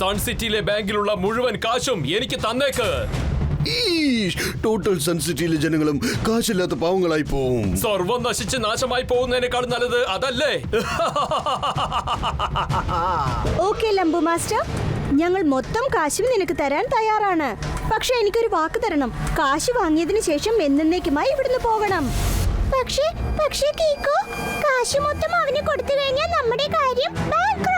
Sun സിറ്റിയിലെ ബാങ്കിലുള്ള മുഴുവൻ കാശും എനിക്ക് തന്നേക്ക്. ടോട്ടൽ സൺ സിറ്റിയിലെ ജനങ്ങളും കാശില്ലാത്ത പാവങ്ങളായി പോവും. സർവം നശിച്ച് നാശമായി പോകുന്നതിനേക്കാൾ നല്ലത് അതല്ലേ? ഓക്കേ ലംബു മാസ്റ്റർ, ഞങ്ങൾ മൊത്തം കാശും നിനക്ക് തരാൻ തയ്യാറാണ്. പക്ഷെ എനിക്കൊരു വാക്ക് തരണം. കാശ് വാങ്ങിയതിനു ശേഷം എന്നേക്കുമായി ഇവിടുന്ന് പോകണം. പക്ഷേ കീക്കോ, കാശ് മൊത്തം അവന് കൊടുത്തു കഴിഞ്ഞാൽ നമ്മുടെ കാര്യം ബാങ്ക്രപ്റ്റ്.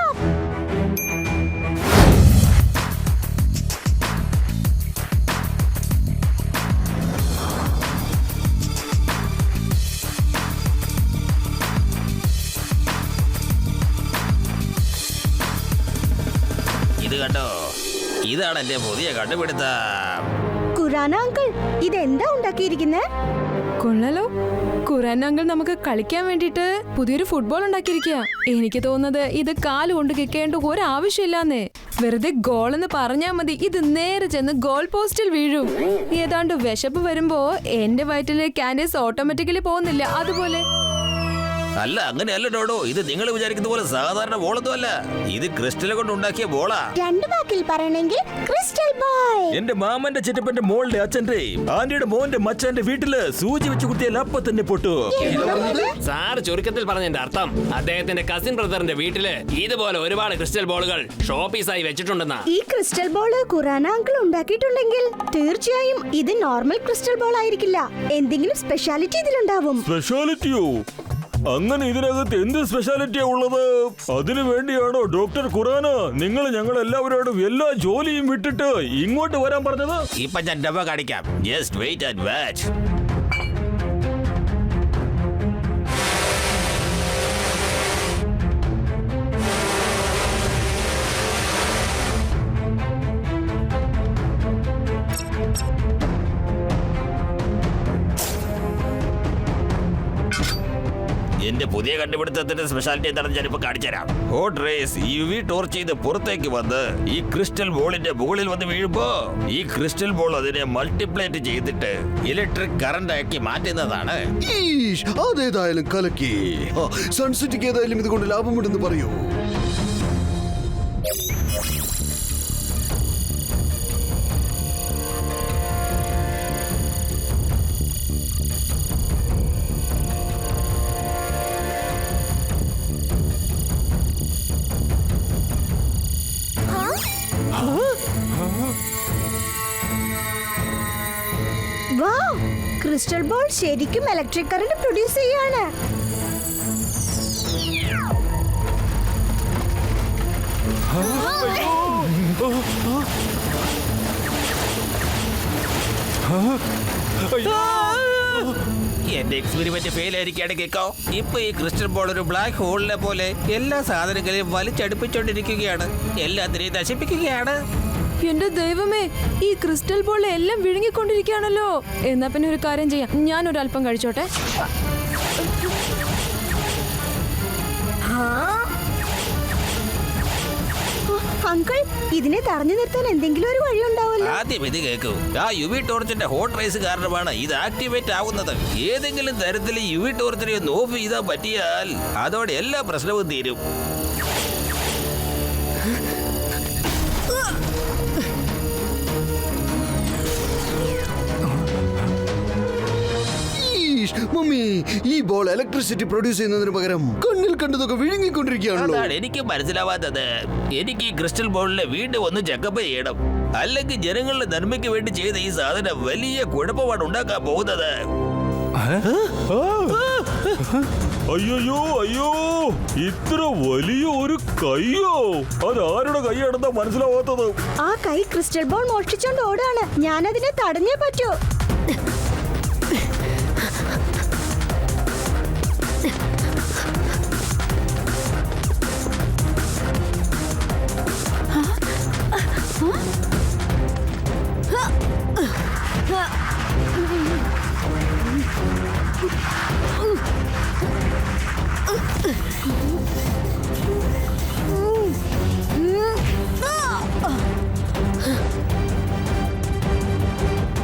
ഇത് കണ്ടോ, ഇതാണ് എന്റെ പുതിയ കണ്ടുപിടുത്തം. ഖുറാന അങ്കിൾ, ഇതെന്താ ഉണ്ടാക്കിയിരിക്കുന്നേ? കൊള്ളാലോ, ഖുറാൻ അങ്കിൾ നമുക്ക് കളിക്കാൻ വേണ്ടിട്ട് പുതിയൊരു ഫുട്ബോൾ ഉണ്ടാക്കിയിരിക്കുക. എനിക്ക് തോന്നുന്നത് ഇത് കാലുകൊണ്ട് കിക്കേണ്ട ഒരാവശ്യമില്ലാന്നേ. വെറുതെ ഗോൾ എന്ന് പറഞ്ഞാൽ മതി, ഇത് നേരെ ചെന്ന് ഗോൾ പോസ്റ്റിൽ വീഴും. ഏതാണ്ട് വിശപ്പ് വരുമ്പോ എന്റെ വയറ്റില് കാൻഡീസ് ഓട്ടോമാറ്റിക്കലി പോകുന്നില്ല, അതുപോലെ. അല്ല, അങ്ങനെയല്ല ഡോഡോ, ഇത് നിങ്ങൾ വിചാരിക്കുന്ന പോലെ സാധാരണ ബോളൊന്നും അല്ല. ഇത് ക്രിസ്റ്റൽ കൊണ്ട് ഉണ്ടാക്കിയ ബോളാ. രണ്ടു വാക്കിൽ പറയണെങ്കിൽ ക്രിസ്റ്റൽ ബോൾ. എന്റെ മാമന്റെ ചിറ്റപ്പന്റെ മോളുടെ അച്ഛന്റെ ആന്റിയുടെ മോന്റെ മച്ചാന്റെ വീട്ടില് സൂചി വെച്ച് കുത്തിയാൽ അപ്പൊ തന്നെ പൊട്ടു. സാർ ചുരുക്കത്തിൽ പറഞ്ഞതിന്റെ അർത്ഥം അദ്ദേഹത്തിന്റെ കസിൻ ബ്രദറിന്റെ വീട്ടില് ഇതുപോലെ ഒരുപാട് ക്രിസ്റ്റൽ ബോളുകൾ ഷോപ്പീസായി വെച്ചിട്ടുണ്ടെന്നാ. ഈ ക്രിസ്റ്റൽ ബോൾ ഖുറാന അങ്കിൾ ഉണ്ടാക്കിയിട്ടുണ്ടെങ്കിൽ തീർച്ചയായും ഇത് നോർമൽ ക്രിസ്റ്റൽ ബോൾ ആയിരിക്കില്ല. എന്തെങ്കിലും സ്പെഷ്യാലിറ്റി ഇതിലുണ്ടാവും. സ്പെഷ്യാലിറ്റിയോ? അങ്ങനെ ഇതിനകത്ത് എന്ത് സ്പെഷ്യാലിറ്റിയാ ഉള്ളത്? അതിനു വേണ്ടിയാണോ ഡോക്ടർ ഖുറാന നിങ്ങൾ ഞങ്ങൾ എല്ലാവരോടും എല്ലാ ജോലിയും വിട്ടിട്ട് ഇങ്ങോട്ട് വരാൻ പറഞ്ഞത്? ഇപ്പൊ ഞാൻ ഡബ്ബ കാണിക്കാം. Just wait and watch. എന്റെ പുതിയ കണ്ടുപിടുത്തത്തിന്റെ സ്പെഷ്യാലിറ്റി എന്താണെന്ന് ഞാനിപ്പോ കാണിച്ചുതരാം. ഹോട്ട് റേസ് UV ടോർച്ച് ചെയ്ത് പുറത്തേക്ക് വന്ന് ഈ ക്രിസ്റ്റൽ ബോളിന്റെ മുകളിൽ വന്ന് വീഴുമ്പോ ഈ ക്രിസ്റ്റൽ ബോൾ അതിനെ മൾട്ടിപ്ലേറ്റ് ചെയ്തിട്ട് ഇലക്ട്രിക് കറന്റ് ആക്കി മാറ്റുന്നതാണ്. അതേതായാലും കലക്കി. സൺ സിറ്റിക്ക് ഏതായാലും ഇതുകൊണ്ട് ലാഭമുണ്ടെന്ന് പറയൂ. ക്രിസ്റ്റൽ ബോൾ ശരിക്കും ഇലക്ട്രിക് കറന്റ് പ്രൊഡ്യൂസ് ചെയ്യാണ്. എന്റെ എക്സ്പെരിമെന്റ് ഫെയിൽ ആയിരിക്കാണ് കേക്കോ. ഇപ്പൊ ഈ ക്രിസ്റ്റൽ ബോൾ ഒരു ബ്ലാക്ക് ഹോളിനെ പോലെ എല്ലാ സാധനങ്ങളെയും വലിച്ചടുപ്പിച്ചോണ്ടിരിക്കുകയാണ്, എല്ലാത്തിനെയും നശിപ്പിക്കുകയാണ്. എന്റെ ദൈവമേ, ഈ ക്രിസ്റ്റൽ ബോൾ എല്ലാം വിഴുങ്ങിക്കൊണ്ടിരിക്കുകയാണല്ലോ. എന്നാ പിന്നെ ഒരു കാര്യം ചെയ്യാം, ഞാൻ ഒരല്പം കഴിച്ചോട്ടെ. അങ്കിൾ, ഇതിനെ തടഞ്ഞു നിർത്താൻ എന്തെങ്കിലും ഒരു വഴി ഉണ്ടാവല്ലോ. ആദ്യം ഇത് കേൾക്കൂ. ആ UV ടോർച്ചിന്റെ ഹോട്ട് റേസ് കാരണമാണ് ഇത് ആക്ടിവേറ്റ് ആവുന്നത്. ഏതെങ്കിലും തരത്തിൽ UV ടോർച്ചിനെ ഒന്ന് ഓഫ് ചെയ്താൽ പറ്റിയാൽ അതോടെ എല്ലാ പ്രശ്നവും തീരും. മമ്മി, ഈ ബോൾ ഇലക്ട്രിസിറ്റി പ്രൊഡ്യൂസ് ചെയ്യുന്നതിന് പകരം കണ്ണിൽ കണ്ടതൊക്കെ വിഴുങ്ങിക്കൊണ്ടിരിക്കുകയാണല്ലോ. അതാണ് എനിക്ക് മനസ്സിലാവാത്തത്. എനിക്ക് ഈ ക്രിസ്റ്റൽ ബോളിനെ വീണ്ടും ഒന്ന് ചെക്കപ്പ് ചെയ്യണം. അല്ലെങ്കിൽ ജനങ്ങളുടെ നന്മയ്ക്ക് വേണ്ടി ചെയ്ത ഈ സാധനം വലിയ കുഴപ്പമാണ് ഉണ്ടാക്കാൻ പോകുന്നത്. അയ്യോ അയ്യോ, ഇത്ര വലിയ ഒരു കയ്യോ? അതാരുടെ കൈയാണെന്നാ മനസ്സിലാവാത്തത്? ആ കൈ ക്രിസ്റ്റൽ ബോൾ മോഷ്ടിച്ചോണ്ട് ഓടാണ്. ഞാനതിനെ തടഞ്ഞേ പറ്റൂ.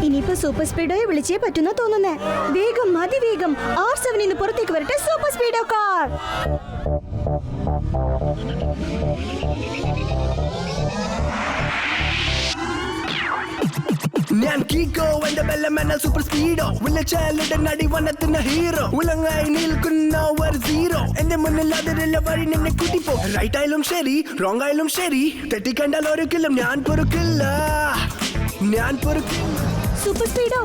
ഇനിയിപ്പോ സൂപ്പർ സ്പീഡോയെ വിളിച്ചേ പറ്റുന്ന തോന്നുന്നേ. വേഗം, അതിവേഗം R7 പുറത്തേക്ക് വരട്ടെ. Super speedo car. ഞാൻ കീക്കോ എന്റെ ബെല്ലമെന്ന സൂപ്പർ സ്പീഡോ വിളിച്ചാലിട നടി വനത്തുന്ന ഹീറോ ഉലങ്ങായി നിൽക്കുന്ന ഒരു സീറോ എന്റെ മുന്നിൽ അതിലുള്ള വഴി നിന്നെ കൂട്ടിപ്പോ റൈറ്റ് ആയാലും ശരി റോങ് ആയാലും ശരി തെറ്റിക്കണ്ടാൽ ഒരിക്കലും ഞാൻ പൊറുക്കില്ല. സൂപ്പർ സ്പീഡോ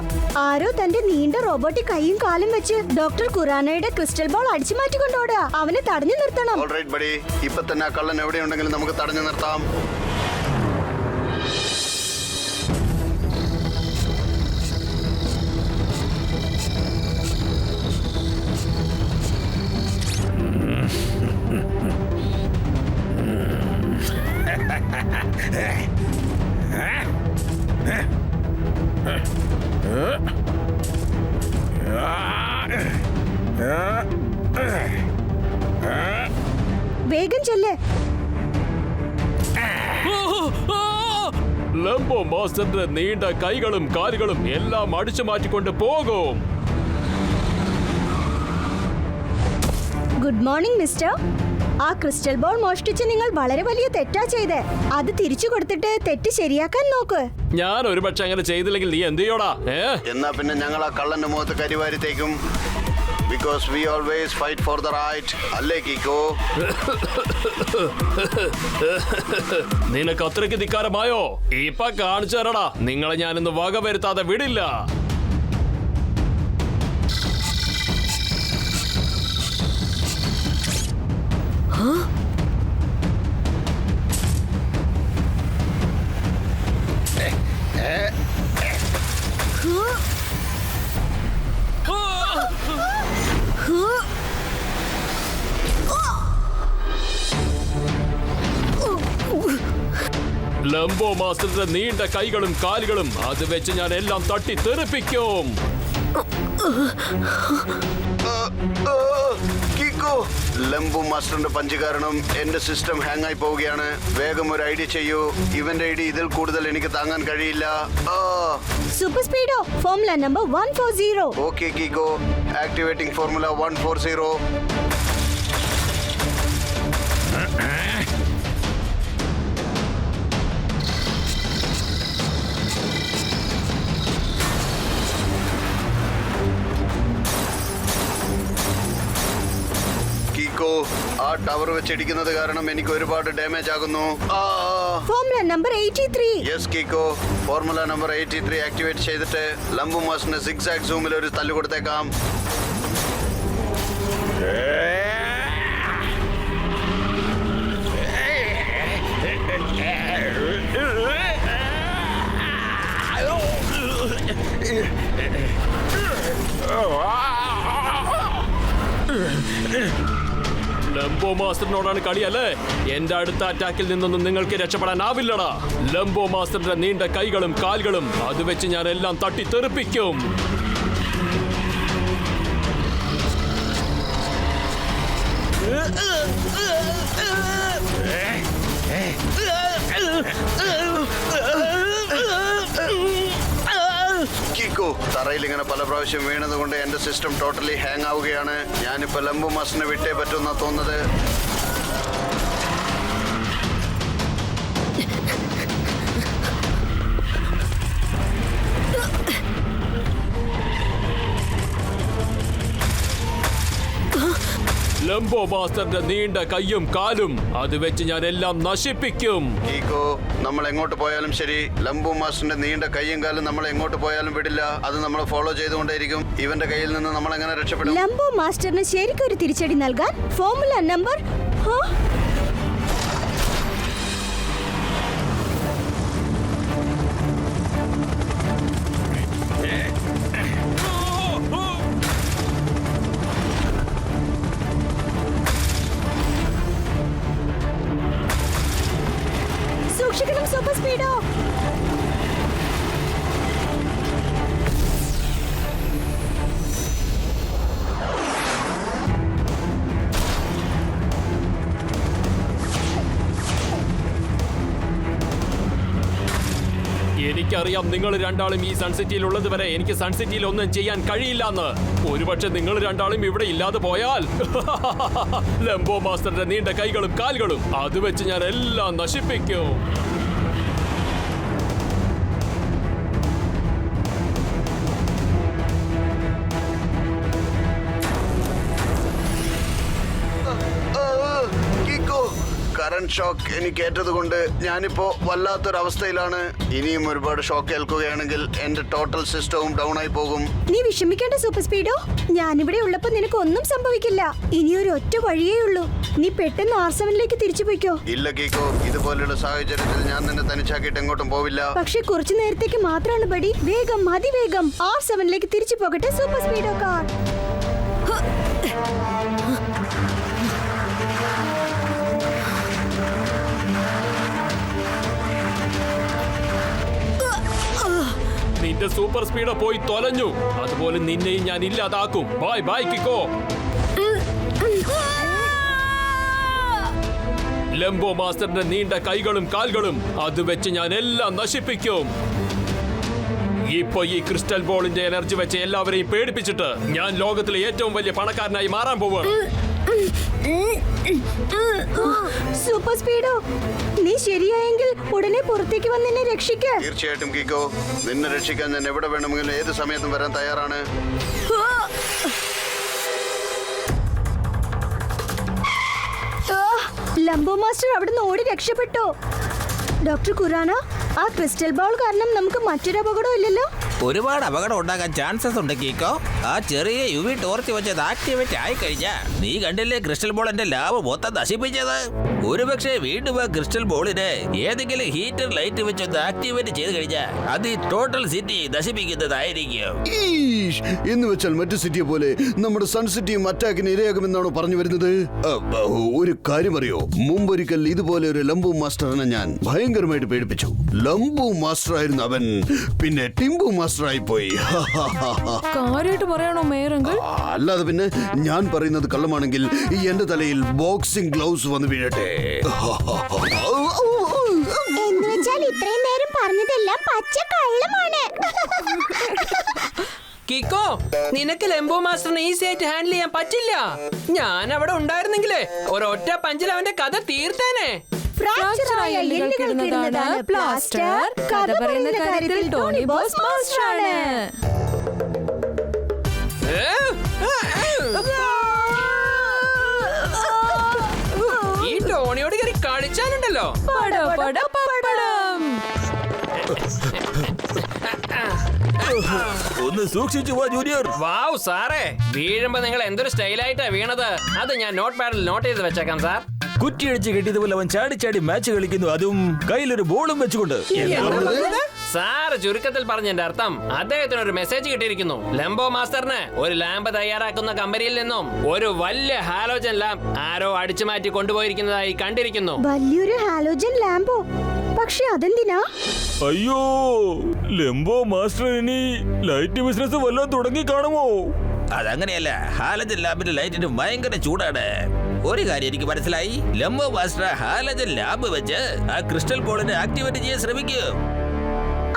ആരോ തന്റെ നീണ്ട റോബോട്ടിക് കൈയും കാലും വെച്ച് ഡോക്ടർ ഖുറാനയുടെ ക്രിസ്റ്റൽ ബോൾ അടിച്ചു മാറ്റിക്കൊണ്ടോടുക. അവനെ തടഞ്ഞു നിർത്തണം. ഓൾറൈറ്റ് ബഡി, ഇപ്പൊ തന്നെ ആ കള്ളൻ എവിടെയുണ്ടെങ്കിലും നമുക്ക് തടഞ്ഞു നിർത്താം. വേഗം ചെല്ല്. ലംബോ മാസ്റ്ററിന്റെ നീണ്ട കൈകളും കാലുകളും എല്ലാം അടിച്ചു മാറ്റിക്കൊണ്ട് പോകും. Good morning mister. ആ ക്രിസ്റ്റൽ ബോൾ മോഷ്ടിച്ച് നിങ്ങൾ വളരെ വലിയ തെറ്റാ ചെയ്തേ. അത് തിരിച്ചു കൊടുത്തിട്ട് തെറ്റ് ശരിയാക്കാൻ നോക്ക്. ഞാൻ ഒരുപക്ഷെ അങ്ങനെ ചെയ്തില്ലെങ്കിൽ നീ എന്ത് ചെയ്യോടാ? എന്നാ പിന്നെ ഞങ്ങൾ ആ കള്ളന്റെ മുഖത്ത് കരിവാരിത്തേക്കും. Because we always fight for the right. അല്ലേ കീക്കോ? നിനക്ക് അത്രയ്ക്ക് ധിക്കാരമായോ? ഇപ്പൊ കാണിച്ചു തരടാ, നിങ്ങളെ ഞാനിന്ന് വക വരുത്താതെ വിടില്ല. ലംബോ മാസ്റ്ററിന്റെ നീണ്ട കൈകളും കാലുകളും അത് വെച്ച് ഞാൻ എല്ലാം തട്ടി തെറിപ്പിക്കും. കീക്കോ, ലംബു മാസ്റ്ററിന്റെ പഞ്ച് കാരണം എന്റെ സിസ്റ്റം ഹാങ് ആയി പോവുകയാണ്. വേഗം ഒരു ഐഡിയ ചെയ്യൂ. ഇവന്റെ ഐഡിയ ഇതിൽ കൂടുതൽ എനിക്ക് താങ്ങാൻ കഴിയില്ല. Super speedo formula number 140. Okay Kicko, activating formula 140. ആ ടവർ വെച്ചിടിക്കുന്നത് കാരണം എനിക്ക് ഒരുപാട് ഡാമേജ് ആകുന്നു. Formula number 83. Yes Kicko, formula number 83 activate ചെയ്തിട്ട് ലംബു മാസ്റ്ററിന്റെ സിക്സാക് സൂമിൽ ഒരു തല്ലു കൊടുത്തേക്കാം. ലംബോ മാസ്റ്ററിനോടാണ് കളിയല്ലേ? എന്റെ അടുത്ത അറ്റാക്കിൽ നിന്നൊന്നും നിങ്ങൾക്ക് രക്ഷപ്പെടാനാവില്ലടാ. ലംബോ മാസ്റ്ററിന്റെ നീണ്ട കൈകളും കാലുകളും അത് വെച്ച് ഞാൻ എല്ലാം തട്ടി തെറിപ്പിക്കും. കീക്കോ, തറയിൽ ഇങ്ങനെ പല പ്രാവശ്യം വീണത് കൊണ്ട് എന്റെ സിസ്റ്റം ടോട്ടലി ഹാങ് ആവുകയാണ്. ഞാനിപ്പോ ലംബു മാസ്റ്ററിനെ വിട്ടേ പറ്റുമെന്നാ തോന്നുന്നത്. ലംബോ മാസ്റ്ററിന്റെ നീണ്ട കയ്യും കാലും അത് വെച്ച് ഞാൻ എല്ലാം നശിപ്പിക്കും. കീക്കോ, നമ്മൾ എങ്ങോട്ട് പോയാലും ശരി, ലംബു മാസ്റ്ററിന്റെ നീണ്ട കയ്യും കാലും നമ്മൾ എങ്ങോട്ട് പോയാലും വിടില്ല. അത് നമ്മൾ ഫോളോ ചെയ്തുകൊണ്ടേയിരിക്കും. ഇവന്റെ കയ്യിൽ നിന്ന് നമ്മൾ എങ്ങനെ രക്ഷപ്പെടും? ലംബോ മാസ്റ്ററിന് ശരിക്കും ഒരു തിരിച്ചടി നൽകാൻ ഫോർമുല നമ്പർ സൂക്ഷിക്കണം സൂപ്പർ സ്പീഡോ. എനിക്കറിയാം നിങ്ങൾ രണ്ടാളും ഈ സൺസിറ്റിയിൽ ഉള്ളത് വരെ എനിക്ക് സൺസിറ്റിയിൽ ഒന്നും ചെയ്യാൻ കഴിയില്ലെന്ന്. ഒരുപക്ഷെ നിങ്ങൾ രണ്ടാളും ഇവിടെ ഇല്ലാതെ പോയാൽ ലംബോ മാസ്റ്ററിന്റെ നീണ്ട കൈകളും കാലുകളും അത് വെച്ച് ഞാൻ എല്ലാം നശിപ്പിക്കും. ഷോക്ക് എനിക്ക് ഏറ്റത് കൊണ്ട് ഞാനിപ്പോ വല്ലാത്തൊരവസ്ഥയിലാണ്. ഇനിയും ഒരുപാട് ഷോക്ക് ഏൽക്കുകയാണെങ്കിൽ എന്റെ ടോട്ടൽ സിസ്റ്റവും ഡൗൺ ആയി പോകും. നീ വിഷമിക്കേണ്ട സൂപ്പർ സ്പീഡോ. ഞാനിവിടെ ഉള്ളപ്പോ നിനക്ക് ഒന്നും സംഭവിക്കില്ല. ഇനി ഒരു ഒറ്റ വഴിയേ ഉള്ളൂ. നീ പെട്ടെന്ന് R7ലേക്ക് തിരിച്ചു പോയിക്കോ. ഇല്ല കീക്കോ, ഇതുപോലുള്ള സാഹചര്യത്തിൽ ഞാൻ നിന്നെ തനിച്ചാക്കിയിട്ട് എങ്ങോട്ടും പോവില്ല. പക്ഷെ കുറച്ചു നേരത്തേക്ക് മാത്രമാണ് ബഡി. വേഗം അതിവേഗം R7ലേക്ക് തിരിച്ചു പോകട്ടെ സൂപ്പർ സ്പീഡോ കാർ. നിന്റെ സൂപ്പർ സ്പീഡ് പോയി തൊലഞ്ഞു. അതുപോലെ നിന്നെയും ഞാൻ ഇല്ലാതാക്കും. Bye bye Kicko. ലംബോ മാസ്റ്ററിന്റെ നീണ്ട കൈകളും കാലുകളും അത് വെച്ച് ഞാൻ എല്ലാം നശിപ്പിക്കും. ഇപ്പൊ ഈ ക്രിസ്റ്റൽ ബോളിന്റെ എനർജി വെച്ച് എല്ലാവരെയും പേടിപ്പിച്ചിട്ട് ഞാൻ ലോകത്തിലെ ഏറ്റവും വലിയ പണക്കാരനായി മാറാൻ പോവാണ്. സൂപ്പർ സ്പീഡോ, നീ ശരിയായെങ്കിൽ ഉടനെ പുറത്തേക്ക് വന്ന് എന്നെ രക്ഷിക്ക്. തീർച്ചയായിട്ടും കീക്കോ, നിന്നെ രക്ഷിക്കാൻ ഞാൻ എവിടെ വേണമെങ്കിലും ഏത് സമയത്തും വരാൻ തയ്യാറാണ്. ലംബോ മാസ്റ്റർ അവിടുന്ന് ഓടി രക്ഷപ്പെട്ടു. ഡോക്ടർ ഖുറാന, ആ ക്രിസ്റ്റൽ ബോൾ കാരണം നമുക്ക് മറ്റൊരു അപകടം ഇല്ലല്ലോ? ഒരുപാട് അപകടം ഉണ്ടാകാൻ ചാൻസസ് ഉണ്ട് കീക്കോ. ആ ചെറിയ UV ടോർച്ച് വെച്ചത് ആക്ടിവേറ്റ് ആയി കഴിഞ്ഞാ നീ കണ്ടില്ലേ ക്രിസ്റ്റൽ ബോൾ എന്റെ ലാബ് മൊത്തം നശിപ്പിച്ചത്. ഒരുപക്ഷെ വീണ്ടും ആ ക്രിസ്റ്റൽ ബോളിനെ ഏതെങ്കിലും ഹീറ്റർ ലൈറ്റ് വെച്ചൊന്ന് ആക്ടിവേറ്റ് ചെയ്ത് കഴിഞ്ഞാൽ അത് ഈ ടോട്ടൽ സിറ്റി നശിപ്പിക്കുന്നതായിരിക്കും. എന്ന് വെച്ചാൽ മറ്റു സിറ്റിയെ പോലെ നമ്മുടെ സൺ സിറ്റിയും അറ്റാക്കിന് ഇരയാകുമെന്നാണോ പറഞ്ഞു വരുന്നത്? ഒരു കാര്യം അറിയോ, മുമ്പൊരിക്കൽ ഇതുപോലെ ഒരു ലംബു മാസ്റ്ററിനെ ഞാൻ ഭയങ്കരമായിട്ട് പേടിപ്പിച്ചു. ലംബു മാസ്റ്റർ ആയിരുന്നു അവൻ, പിന്നെ ടിംബു മാസ്റ്റർ ആയി പോയി. കാര്യമായിട്ട് പറയണോ മേയർ അങ്കിൾ? അല്ലാതെ പിന്നെ ഞാൻ പറയുന്നത് കള്ളമാണെങ്കിൽ ഈ എന്റെ തലയിൽ ബോക്സിംഗ് ഗ്ലൗസ് വന്ന് വീഴട്ടെ. എന്ന് വെച്ചാൽ ഇത്രയും നേരം പറഞ്ഞതെല്ലാം പച്ച കള്ളമാണ്. കിക്കോ, നിനക്ക് ലംബോ മാസ്റ്ററിനെ ഈസി ആയിട്ട് ഹാൻഡിൽ ചെയ്യാൻ പറ്റില്ല. ഞാൻ അവിടെ ഉണ്ടായിരുന്നെങ്കിലേ ഒരൊറ്റ പഞ്ചിൽ അവന്റെ കഥ തീർത്തേനെ. ഫ്രാക്ചറായ എല്ലുകൾക്കിടുന്നതാണ് പ്ലാസ്റ്റർ. കഥ പറയുന്ന കാര്യത്തിൽ ടോണി ബോസ് മാസ്റ്ററാണ്. ഈ ടോണിയോട് കയറി കളിച്ചാലുണ്ടല്ലോ. ഒന്ന് സൂക്ഷിച്ചു പോ ജൂനിയർ. വാവ് സാറേ, വീഴുമ്പോ നിങ്ങൾ എന്തൊരു സ്റ്റൈലായിട്ടാ വീണത്. അത് ഞാൻ നോട്ട് പാഡിൽ നോട്ട് ചെയ്ത് വെച്ചേക്കാം സാർ. കുറ്റിയടിച്ച് കെട്ടിയതുപോലെ അവൻ ചാടി ചാടി മാച്ച് കളിക്കുന്നു, അതും കയ്യിലൊരു ബോളും വെച്ചുകൊണ്ട്. സാർ ചുരുക്കത്തിൽ പറഞ്ഞതിന്റെ അർത്ഥം അദ്ദേഹത്തിന് ഒരു മെസ്സേജ് കിട്ടിയിരിക്കുന്നു. ലംബോ മാസ്റ്ററിന് ഒരു ലാമ്പ് തയ്യാറാക്കുന്ന കമ്പനിയിൽ നിന്നും ഒരു വലിയ ഹാലോജൻ ലാമ്പ് ആരോ അടിച്ചു മാറ്റി കൊണ്ടുപോയിരിക്കുന്നതായി കണ്ടിരിക്കുന്നു. വലിയൊരു ഹാലോജൻ ലാമ്പോ? പക്ഷെ അതെന്തിനാ? അയ്യോ, ലംബോ മാസ്റ്റർ ഇനി ലൈറ്റ് ബിസിനസ് വല്ലതും തുടങ്ങി കാണുമോ? അതങ്ങനെയല്ല, ഹാലജൻ ലാബിന്റെ ലൈറ്റിന് ഭയങ്കര ചൂടാണ്. ഒരു കാര്യം എനിക്ക് മനസ്സിലായി, ലംബോ മാസ്റ്റർ ഹാലജൻ ലാബ് വെച്ച് ആ ക്രിസ്റ്റൽ ബോളിനെ ആക്ടിവേറ്റ് ചെയ്യാൻ ശ്രമിക്കും.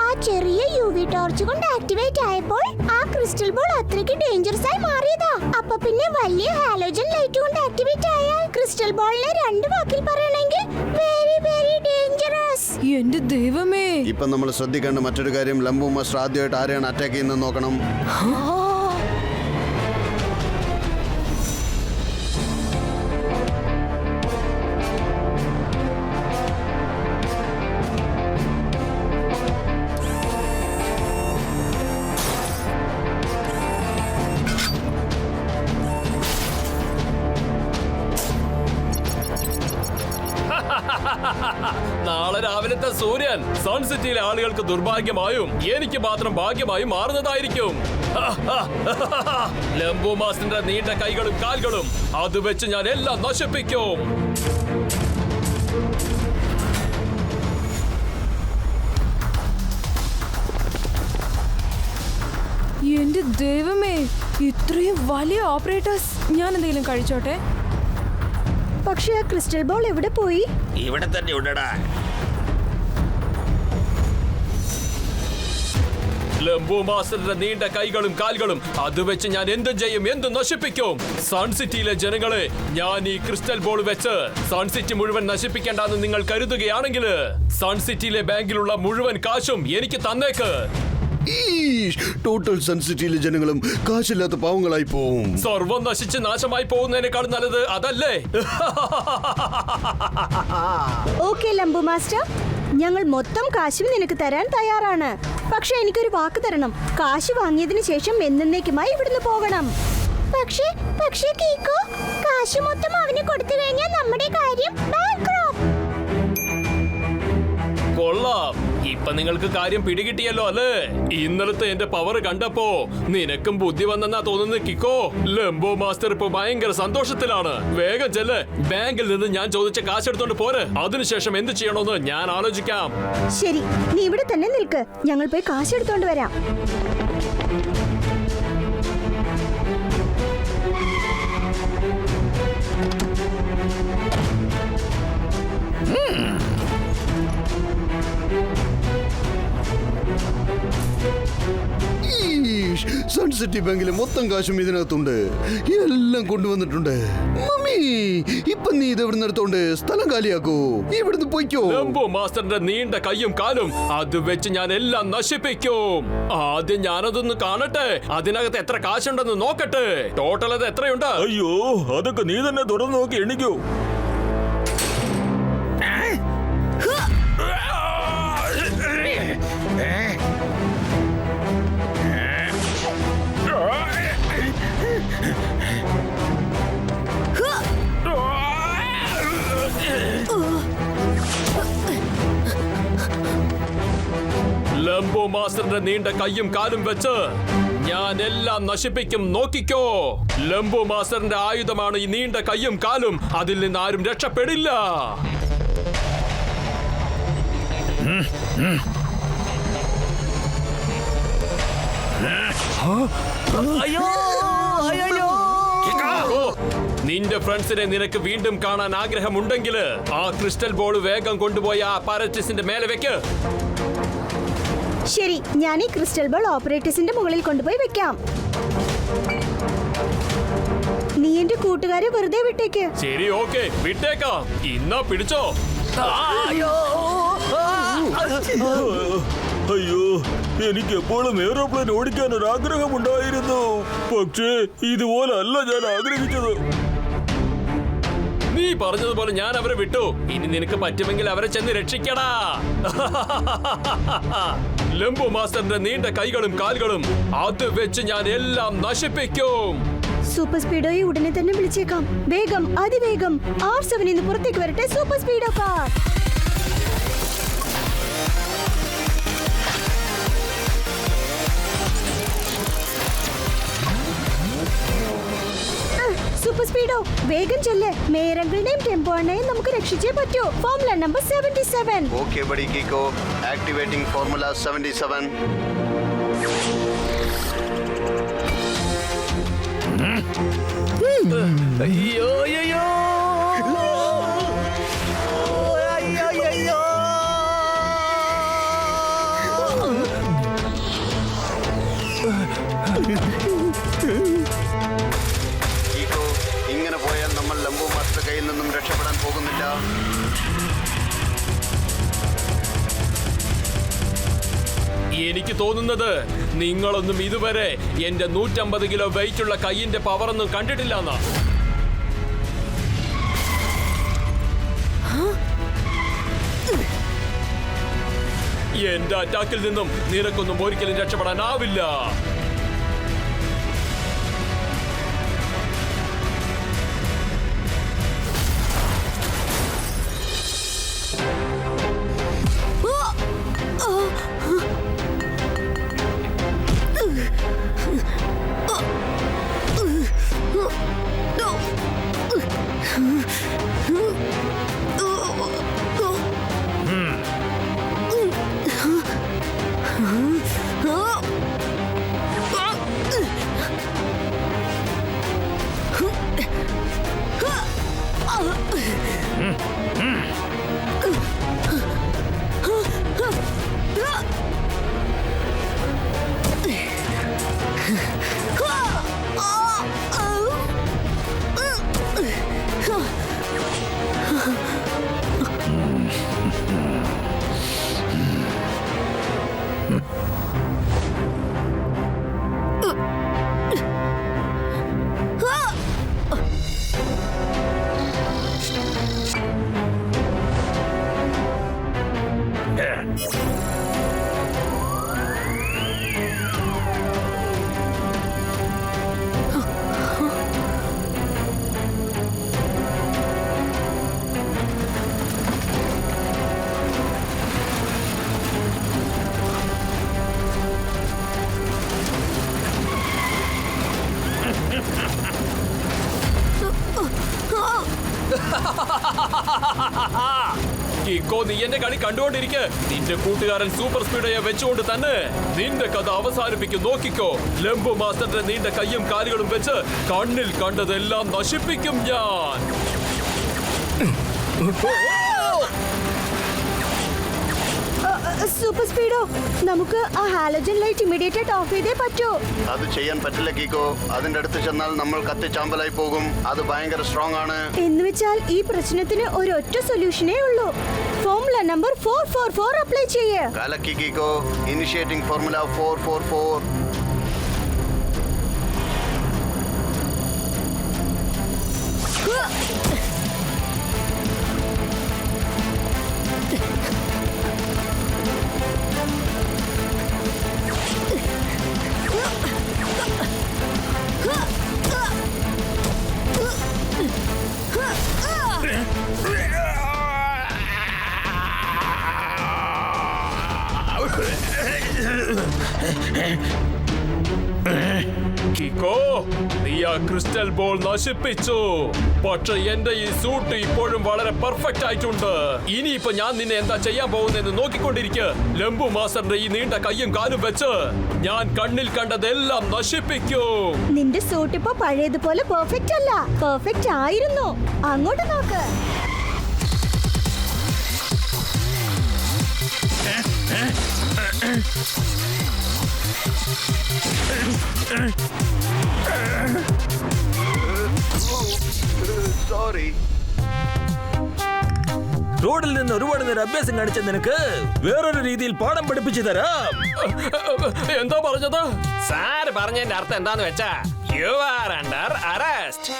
ആ ചെറിയ UV ടോർച്ച് കൊണ്ട് ആക്ടിവേറ്റ് ആയപ്പോൾ ആ ക്രിസ്റ്റൽ ബോൾ അത്രയ്ക്ക് ഡേഞ്ചറസ് ആയി മാറിയതാ. അപ്പൊ പിന്നെ വലിയ ഹാലോജൻ ലൈറ്റ് കൊണ്ട് ആക്ടിവേറ്റ് ആയാൽ ക്രിസ്റ്റൽ ബോളിനെ രണ്ട് വാക്കിൽ പറയണമെങ്കിൽ വെരി വെരി ഡേഞ്ചറസ്. എന്റെ ദൈവമേ. ഇപ്പൊ നമ്മൾ ശ്രദ്ധിക്കേണ്ട മറ്റൊരു കാര്യം, ലംബു മാസ്റ്റർ ആദ്യമായിട്ട് ആരെയാണ് അറ്റാക്ക് ചെയ്യുന്നത് നോക്കണം. നാളെ രാവിലത്തെ സൂര്യൻ സൺ സിറ്റിയിലെ ആളുകൾക്ക് ദുർഭാഗ്യമായും എനിക്ക് മാത്രം ഭാഗ്യമായും മാറുന്നതായിരിക്കും. ലംബോ മാസ്റ്ററിന്റെ നീണ്ട കൈകളും കാലുകളും അത് വെച്ച് ഞാൻ എല്ലാം നശിപ്പിക്കും. എന്റെ ദൈവമേ, ഇത്രയും വലിയ ഓപ്പറേറ്റേഴ്സ്. ഞാൻ എന്തെങ്കിലും കഴിച്ചോട്ടെ? പക്ഷെ ആ ക്രിസ്റ്റൽ ബോൾ എവിടെ പോയി? ഇവിടെ തന്നെ ഉണ്ടടാ. ലംബോ മാസ്റ്ററിന്റെ നീണ്ട കൈകളും കാലുകളും അത് വെച്ച് ഞാൻ എന്തും ചെയ്യും, എന്തും നശിപ്പിക്കും. സൺ സിറ്റിയിലെ ജനങ്ങളെ, ഞാൻ ഈ ക്രിസ്റ്റൽ ബോൾ വെച്ച് സൺ സിറ്റി മുഴുവൻ നശിപ്പിക്കേണ്ടെന്ന് നിങ്ങൾ കരുതുകയാണെങ്കിൽ സൺ സിറ്റിയിലെ ബാങ്കിലുള്ള മുഴുവൻ കാശും എനിക്ക് തന്നേക്ക്. ടോട്ടൽ സൺ സിറ്റിയിലെ ജനങ്ങളും കാശില്ലാത്ത പാവങ്ങളായി പോവും. സർവം നശിച്ച് നാശമായി പോകുന്നതിനേക്കാൾ നല്ലത് അതല്ലേ? ഓക്കെ ലംബു മാസ്റ്റർ, ഞങ്ങൾ മൊത്തം കാശും നിനക്ക് തരാൻ തയ്യാറാണ്. പക്ഷെ എനിക്കൊരു വാക്ക് തരണം. കാശ് വാങ്ങിയതിനു ശേഷം എന്നേക്കുമായി ഇവിടുന്ന് പോകണം. പക്ഷേ കീക്കോ, കാശ് മൊത്തം അവന് കൊടുത്തു കഴിഞ്ഞാൽ നമ്മുടെ കാര്യം ബാങ്ക്രപ്റ്റ്. കൊള്ളാം, ഇപ്പൊ നിങ്ങൾക്ക് കാര്യം പിടികിട്ടിയല്ലോ അല്ലേ? ഇന്നലത്തെ എന്റെ പവർ കണ്ടപ്പോ നിനക്കും ബുദ്ധി വന്നെന്നാ തോന്നുന്നു കിക്കോ. ലംബോ മാസ്റ്റർ ഇപ്പൊ ഭയങ്കര സന്തോഷത്തിലാണ്. വേഗം ചെല്ല്, ബാങ്കിൽ നിന്ന് ഞാൻ ചോദിച്ച കാശ് എടുത്തോണ്ട് പോര്. അതിനുശേഷം എന്ത് ചെയ്യണമെന്ന് ഞാൻ ആലോചിക്കാം. ശരി, നീ ഇവിടെ തന്നെ നിൽക്ക്. ഞങ്ങൾ പോയി കാശ് എടുത്തോണ്ട് വരാം. സൺ സിറ്റി ബാങ്കിലെ മൊത്തം കാശും ഇതിനകത്തുണ്ട്. എല്ലാം കൊണ്ടുവന്നിട്ടുണ്ട്. മമ്മി, ഇപ്പൊ നീ ഇത് എവിടെ നിർത്തോണ്ട് സ്ഥലം കാലിയാക്കൂ. ഇവിടുന്ന് പോയിക്കോ. ലംബോ മാസ്റ്ററിന്റെ നീണ്ട കൈയും കാലും അത് വെച്ച് ഞാൻ എല്ലാം നശിപ്പിക്കും. ആദ്യം ഞാനതൊന്ന് കാണട്ടെ. അതിനകത്ത് എത്ര കാശുണ്ടെന്ന് നോക്കട്ടെ. ടോട്ടൽ അത് എത്രയുണ്ട്? അയ്യോ, അതൊക്കെ നീ തന്നെ തുറന്നു നോക്കി എണിക്കൂ. ലംബോ മാസ്റ്ററിന്റെ നീണ്ട കൈയും കാലും വെച്ച് ഞാൻ എല്ലാം നശിപ്പിക്കും, നോക്കിക്കോ. ലംബോ മാസ്റ്ററിന്റെ ആയുധമാണ് ഈ നീണ്ട കൈയും കാലും. അതിൽ നിന്ന് ആരും രക്ഷപ്പെടില്ല. നിന്റെ ഫ്രണ്ട്സിനെ നിനക്ക് വീണ്ടും കാണാൻ ആഗ്രഹമുണ്ടെങ്കിൽ ആ ക്രിസ്റ്റൽ ബോൾ വേഗം കൊണ്ടുപോയി ആ പാരറ്റിസിന്റെ മേലെ വെക്ക്. ശരി, ഞാൻ ഈ ക്രിസ്റ്റൽ ബോൾ ഓപ്പറേറ്റേഴ്സിന്റെ മുകളിൽ കൊണ്ടുപോയി വെക്കാം. നീ എന്റെ കൂട്ടുകാരെ വെറുതെ വിട്ടേക്ക്. ശരി, ഓക്കെ, വിട്ടേക്കാം. ഇന്നാ പിടിച്ചോ. അയ്യോ, എനിക്ക് എപ്പോഴും എയ്റോപ്ലെയിൻ ഓടിക്കാൻ ഒരു ആഗ്രഹമുണ്ടായിരുന്നു. പക്ഷേ ഇതുപോലെ അല്ല ഞാൻ ആഗ്രഹിച്ചത്. നീ പറഞ്ഞതുപോലെ ഞാൻ അവരെ വിട്ടു. ഇനി നിനക്ക് പറ്റുമെങ്കിൽ അവരെ ചെന്ന് രക്ഷിക്കടാ. ലംബോ മാസ്റ്ററിന്റെ നീണ്ട കൈകളും കാലുകളും അത് വെച്ച് ഞാൻ എല്ലാം നശിപ്പിക്കും. സൂപ്പർ സ്പീഡോയെ ഉടനെ തന്നെ വിളിച്ചേക്കാം. വേഗം, അതിവേഗം. R7 നിന്ന് പുറത്തേക്ക് വരട്ടെ super speedo car. Super speedo, വേഗം ചെല്ല്. മേയർ അങ്കിളിനെയും ടെമ്പോ അണ്ണയെയും നമുക്ക് രക്ഷിച്ചേ പറ്റൂ. Formula number 77. Okay buddy Kicko, activating formula 77. അയ്യോ അയ്യോ. കീക്കോ, ഇങ്ങനെ പോയാൽ നമ്മൾ ലംബോ മാസ്റ്റർ കയ്യിൽ നിന്നും രക്ഷപ്പെടാൻ പോകുന്നില്ല. എനിക്ക് തോന്നുന്നത് നിങ്ങളൊന്നും ഇതുവരെ എന്റെ 150 കിലോ വെയിറ്റ് ഉള്ള കൈയിന്റെ പവറൊന്നും കണ്ടിട്ടില്ലെന്നാ. എന്റെ അറ്റാക്കിൽ നിന്നും നിനക്കൊന്നും ഒരിക്കലും രക്ഷപ്പെടാനാവില്ല. കിക്കോ, നീ എന്റെ കളി കണ്ടുകൊണ്ടിരിക്കെ. നിന്റെ കൂട്ടുകാരൻ സൂപ്പർ സ്പീഡയെ വെച്ചുകൊണ്ട് തന്നെ നിന്റെ കഥ അവസാനിപ്പിക്കും. നോക്കിക്കോ, ലംബോ മാസ്റ്ററിന്റെ നീണ്ട കയ്യും കാലുകളും വെച്ച് കണ്ണിൽ കണ്ടതെല്ലാം നശിപ്പിക്കും ഞാൻ. സൂപ്പർ സ്പീഡോ, നമുക്ക് ആ ഹാലോജൻ ലൈറ്റ് ഇമ്മീഡിയറ്റ് ആയിട്ട് ഓഫ് ചെയ്തേ പറ്റൂ. അത് ചെയ്യാൻ പറ്റില്ല കീക്കോ. അതിന്റെ അടുത്ത് ചെന്നാൽ നമ്മൾ കത്തിച്ചാമ്പലായി പോകും. അത് ഭയങ്കര സ്ട്രോങ് ആണ്. എന്ന് വെച്ചാൽ ഈ പ്രശ്നത്തിന് ഒരൊറ്റ സൊല്യൂഷനേ ഉള്ളൂ. ഫോർമുല നമ്പർ 444 അപ്ലൈ ചെയ്യേ. കലക്കി കീക്കോ. Initiating formula 444. കിക്കോ, നീ ആ ക്രിസ്റ്റൽ ബോൾ നശിപ്പിച്ചു. പക്ഷെ എന്റെ ഈ സൂട്ട് ഇപ്പോഴും വളരെ പെർഫെക്റ്റ് ആയിട്ടുണ്ട്. ഇനിയിപ്പോ ഞാൻ നിന്നെ എന്താ ചെയ്യാൻ പോകുന്നതെന്ന് നോക്കിക്കൊണ്ടിരിക്കുക. ലംബു മാസ്റ്ററിന്റെ ഈ നീണ്ട കയ്യും കാലും വെച്ച് ഞാൻ കണ്ണിൽ കണ്ടതെല്ലാം നശിപ്പിക്കും. നിന്റെ സൂട്ട് ഇപ്പൊ പഴയതുപോലെ പെർഫെക്റ്റ് അല്ല, പെർഫെക്റ്റ് ആയിരുന്നു. അങ്ങോട്ട് നോക്ക്. സോറി. റോഡിൽ നിന്ന് ഒരുപാട് നേരം അഭ്യാസം കാണിച്ച നിനക്ക് വേറൊരു രീതിയിൽ പാഠം പഠിപ്പിച്ചു തരാം. എന്താ പറഞ്ഞത്? സാർ പറഞ്ഞതിന്റെ അർത്ഥം എന്താന്ന് വെച്ചാ യു ആർ അണ്ടർ അറസ്റ്റ്.